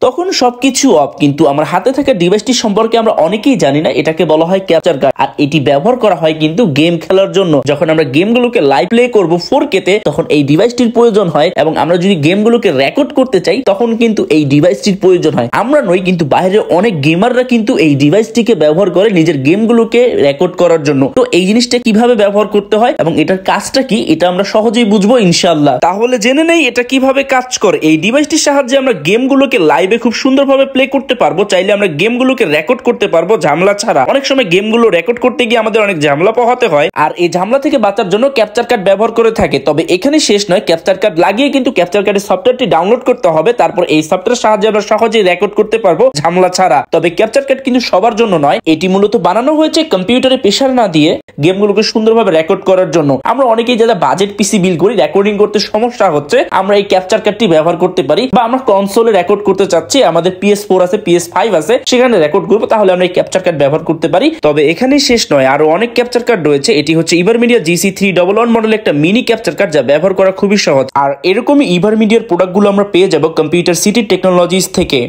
তখন সবকিছু অফ, কিন্তু আমার হাতে থাকা ডিভাইসটি সম্পর্কে আমরা অনেকেই জানি না। এটাকে বলা হয় ক্যাপচার কার্ড, আর এটি ব্যবহার করা হয় কিন্তু গেম খেলার জন্য। যখন আমরা গেমগুলোকে লাইভ প্লে করব 4K তে, তখন এই ডিভাইসটির প্রয়োজন হয়, এবং আমরা যদি গেমগুলোকে রেকর্ড করতে চাই তখন কিন্তু এই ডিভাইসটির প্রয়োজন হয়। আমরা নই, কিন্তু বাইরে অনেক গেমাররা কিন্তু এই ডিভাইসটিকে ব্যবহার করে নিজের গেমগুলোকে রেকর্ড করার জন্য। তো এই জিনিসটা কিভাবে ব্যবহার করতে হয় এবং এটার কাজটা কি, এটা আমরা সহজেই বুঝবো ইনশাআল্লাহ। তাহলে জেনে নেই এটা কিভাবে কাজ করে। এই ডিভাইসটির সাহায্যে আমরা গেমগুলোকে লাইভে খুব সুন্দরভাবে প্লে করতে পারবো। চাইলে আমরা গেমগুলোকে রেকর্ড করতে পারবো ঝামেলা ছাড়া। অনেক সময় গেমগুলো রেকর্ড করতে গিয়ে আমাদের অনেক ঝামেলা পোহাতে হয়, আর এই ঝামেলা থেকে বাঁচার জন্য ক্যাপচার কার্ড ব্যবহার করে থাকে। তবে এখানে শেষ নয়, ক্যাপচার কার্ড লাগিয়ে কিন্তু ক্যাপচার কার্ডের সফটওয়্যারটি ডাউনলোড করতে হবে। তারপর এই সফটওয়্যারের সাহায্যে আমরা সহজেই রেকর্ড করতে পারবো ঝামেলা ছাড়া। তবে ক্যাপচার কার্ড কিন্তু সবার জন্য নয়, এটি মূলত বানানো হয়েছে কম্পিউটারে প্রেসার না দিয়ে গেমগুলোকে সুন্দরভাবে রেকর্ড করার জন্য। আমরা অনেকেই যারা বাজেট পিসি বিল করি, রেকর্ডিং করতে সমস্যা হচ্ছে, আমরা এই ক্যাপচার কার্ডটি ব্যবহার করতে পারি। বা আমরা কনসোলে রেকর্ড করতে চাচ্ছি, আমাদের PS4 আছে, PS5 আছে, সেখানে রেকর্ড করবো, তাহলে আমরা এই ক্যাপচার কার্ড ব্যবহার করতে পারি। তবে এখানে শেষ নয়, আরো অনেক ক্যাপচার কার্ড রয়েছে। এটি হচ্ছে ইভারমিডিয়া GC311 মডেল একটা মিনি ক্যাপচার কার্ড, যা ব্যবহার করা খুবই সহজ। আর এরকমই ইভারমিডিয়ার প্রোডাক্টগুলো আমরা পেয়ে যাবো কম্পিউটার সিটি টেকনোলজিস থেকে।